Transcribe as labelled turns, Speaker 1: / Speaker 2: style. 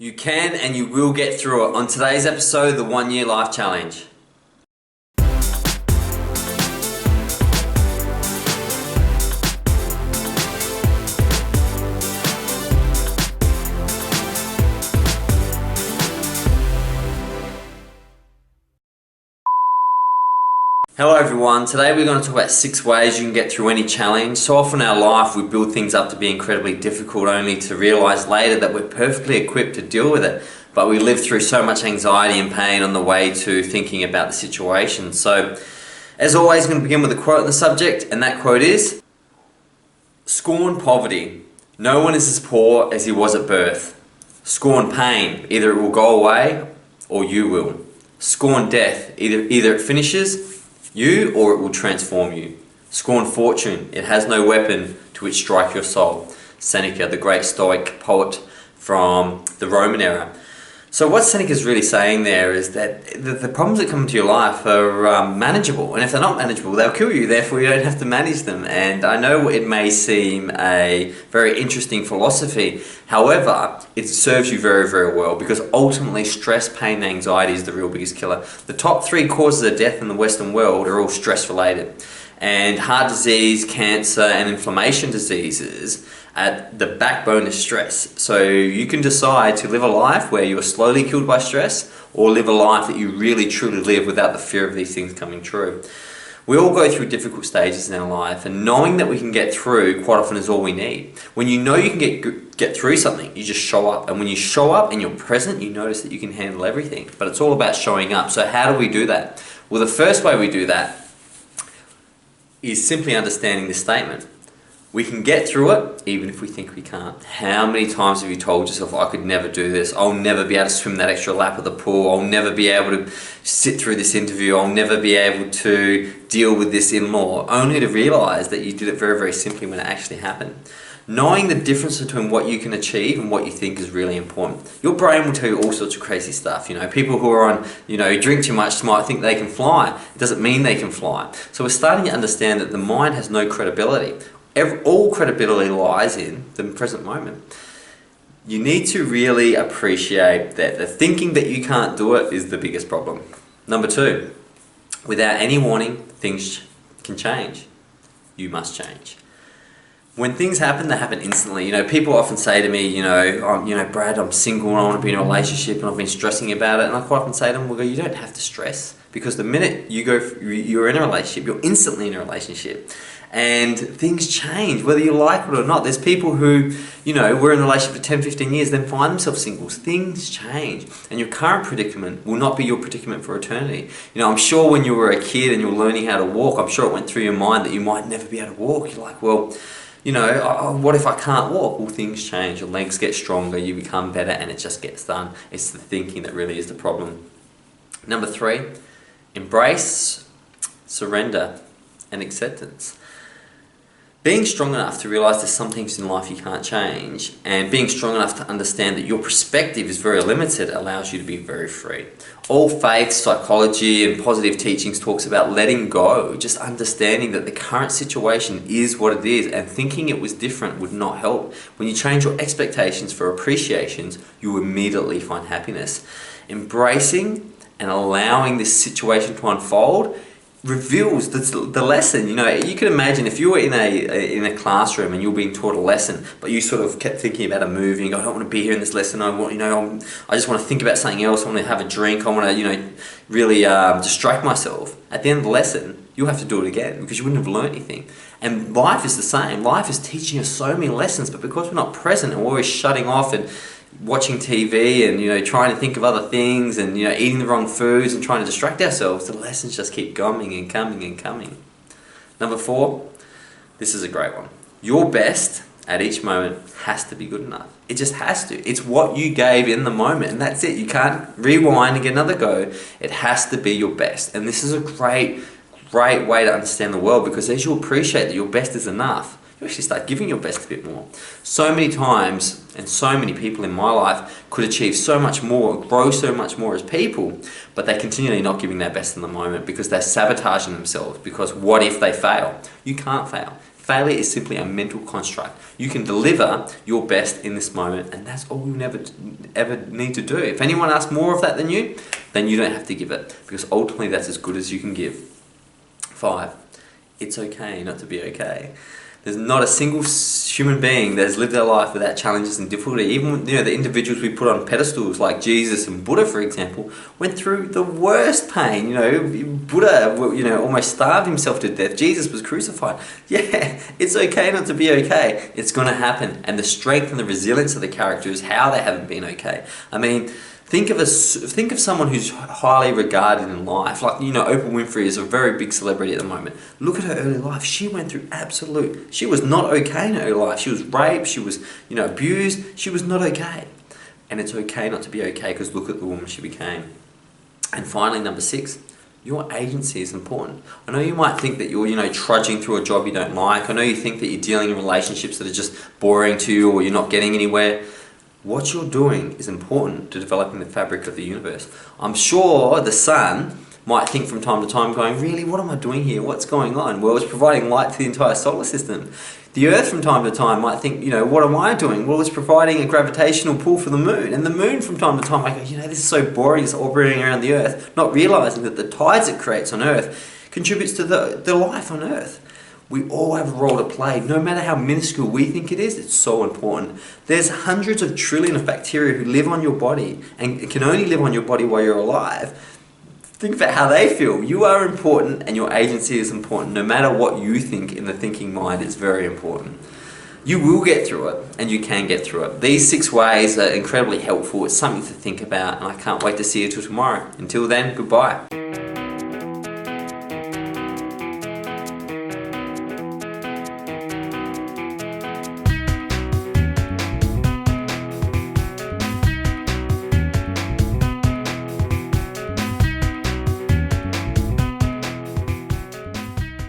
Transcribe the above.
Speaker 1: You can and you will get through it. On today's episode, the 1 Year Life Challenge. Hello everyone, today we're going to talk about 6 ways you can get through any challenge. So often in our life we build things up to be incredibly difficult only to realise later that we're perfectly equipped to deal with it. But we live through so much anxiety and pain on the way to thinking about the situation. So as always, I'm going to begin with a quote on the subject, and that quote is: "Scorn poverty. No one is as poor as he was at birth. Scorn pain. Either it will go away or you will. Scorn death. Either it finishes you or it will transform you. Scorn fortune. It has no weapon to which strike your soul." Seneca, the great Stoic poet from the Roman era. So what Seneca's really saying there is that the problems that come into your life are manageable, and if they're not manageable, they'll kill you, therefore you don't have to manage them. And I know it may seem a very interesting philosophy, however, it serves you very, very well, because ultimately stress, pain, and anxiety is the real biggest killer. The top 3 causes of death in the Western world are all stress related. And heart disease, cancer, and inflammation diseases, at the backbone is stress. So you can decide to live a life where you are slowly killed by stress, or live a life that you really truly live without the fear of these things coming true. We all go through difficult stages in our life, and knowing that we can get through quite often is all we need. When you know you can get through something, you just show up. And when you show up and you're present, you notice that you can handle everything. But it's all about showing up. So how do we do that? Well, the first way we do that is simply understanding this statement: we can get through it even if we think we can't. How many times have you told yourself, I could never do this, I'll never be able to swim that extra lap of the pool, I'll never be able to sit through this interview, I'll never be able to deal with this in-law, only to realise that you did it very, very simply when it actually happened. Knowing the difference between what you can achieve and what you think is really important. Your brain will tell you all sorts of crazy stuff. People who are on, drink too much might think they can fly. It doesn't mean they can fly. So we're starting to understand that the mind has no credibility. All credibility lies in the present moment. You need to really appreciate that the thinking that you can't do it is the biggest problem. Number 2, without any warning, things can change. You must change. When things happen, they happen instantly. People often say to me, Brad, I'm single and I want to be in a relationship and I've been stressing about it. And I quite often say to them, you don't have to stress, because the minute you're in a relationship, you're instantly in a relationship. And things change, whether you like it or not. There's people who, were in a relationship for 10, 15 years, then find themselves singles. Things change. And your current predicament will not be your predicament for eternity. I'm sure when you were a kid and you were learning how to walk, I'm sure it went through your mind that you might never be able to walk. You're like, what if I can't walk? Well, things change. Your legs get stronger, you become better, and it just gets done. It's the thinking that really is the problem. Number 3, embrace, surrender, and acceptance. Being strong enough to realise there's some things in life you can't change, and being strong enough to understand that your perspective is very limited, allows you to be very free. All faith, psychology and positive teachings talks about letting go, just understanding that the current situation is what it is, and thinking it was different would not help. When you change your expectations for appreciations, you immediately find happiness. Embracing and allowing this situation to unfold reveals the lesson. You can imagine if you were in a classroom and you're being taught a lesson, but you sort of kept thinking about a movie and go, I don't want to be here in this lesson, I just want to think about something else, I want to have a drink, I want to really distract myself. At the end of the lesson, you'll have to do it again, because you wouldn't have learned anything. And life is the same. Life is teaching us so many lessons, but because we're not present and we're always shutting off and watching TV and trying to think of other things and eating the wrong foods and trying to distract ourselves, the lessons just keep coming and coming and coming. Number 4, this is a great one. Your best at each moment has to be good enough. It just has to. It's what you gave in the moment, and that's it. You can't rewind and get another go. It has to be your best. And this is a great way to understand the world, because as you appreciate that your best is enough, you actually start giving your best a bit more. So many times, and so many people in my life could achieve so much more, grow so much more as people, but they're continually not giving their best in the moment because they're sabotaging themselves, because what if they fail? You can't fail. Failure is simply a mental construct. You can deliver your best in this moment, and that's all you ever need to do. If anyone asks more of that than you, then you don't have to give it, because ultimately that's as good as you can give. 5. It's okay not to be okay. There's not a single human being that has lived their life without challenges and difficulty. Even the individuals we put on pedestals like Jesus and Buddha, for example, went through the worst pain. Buddha, almost starved himself to death. Jesus was crucified. Yeah, it's okay not to be okay. It's going to happen. And the strength and the resilience of the character is how they haven't been okay. I mean, think of someone who's highly regarded in life. Like, Oprah Winfrey is a very big celebrity at the moment. Look at her early life. She went through she was not okay in her early life. She was raped, she was, abused. She was not okay. And it's okay not to be okay, because look at the woman she became. And finally, number 6, your agency is important. I know you might think that you're, trudging through a job you don't like. I know you think that you're dealing in relationships that are just boring to you, or you're not getting anywhere. What you're doing is important to developing the fabric of the universe. I'm sure the sun might think from time to time, going, really, what am I doing here? What's going on? Well, it's providing light to the entire solar system. The earth from time to time might think, what am I doing? Well, it's providing a gravitational pull for the moon. And the moon from time to time might go, this is so boring, it's orbiting around the earth, not realizing that the tides it creates on earth contributes to the life on earth. We all have a role to play. No matter how minuscule we think it is, it's so important. There's hundreds of trillion of bacteria who live on your body and can only live on your body while you're alive. Think about how they feel. You are important, and your agency is important. No matter what you think in the thinking mind, it's very important. You will get through it, and you can get through it. These 6 ways are incredibly helpful. It's something to think about, and I can't wait to see you till tomorrow. Until then, goodbye.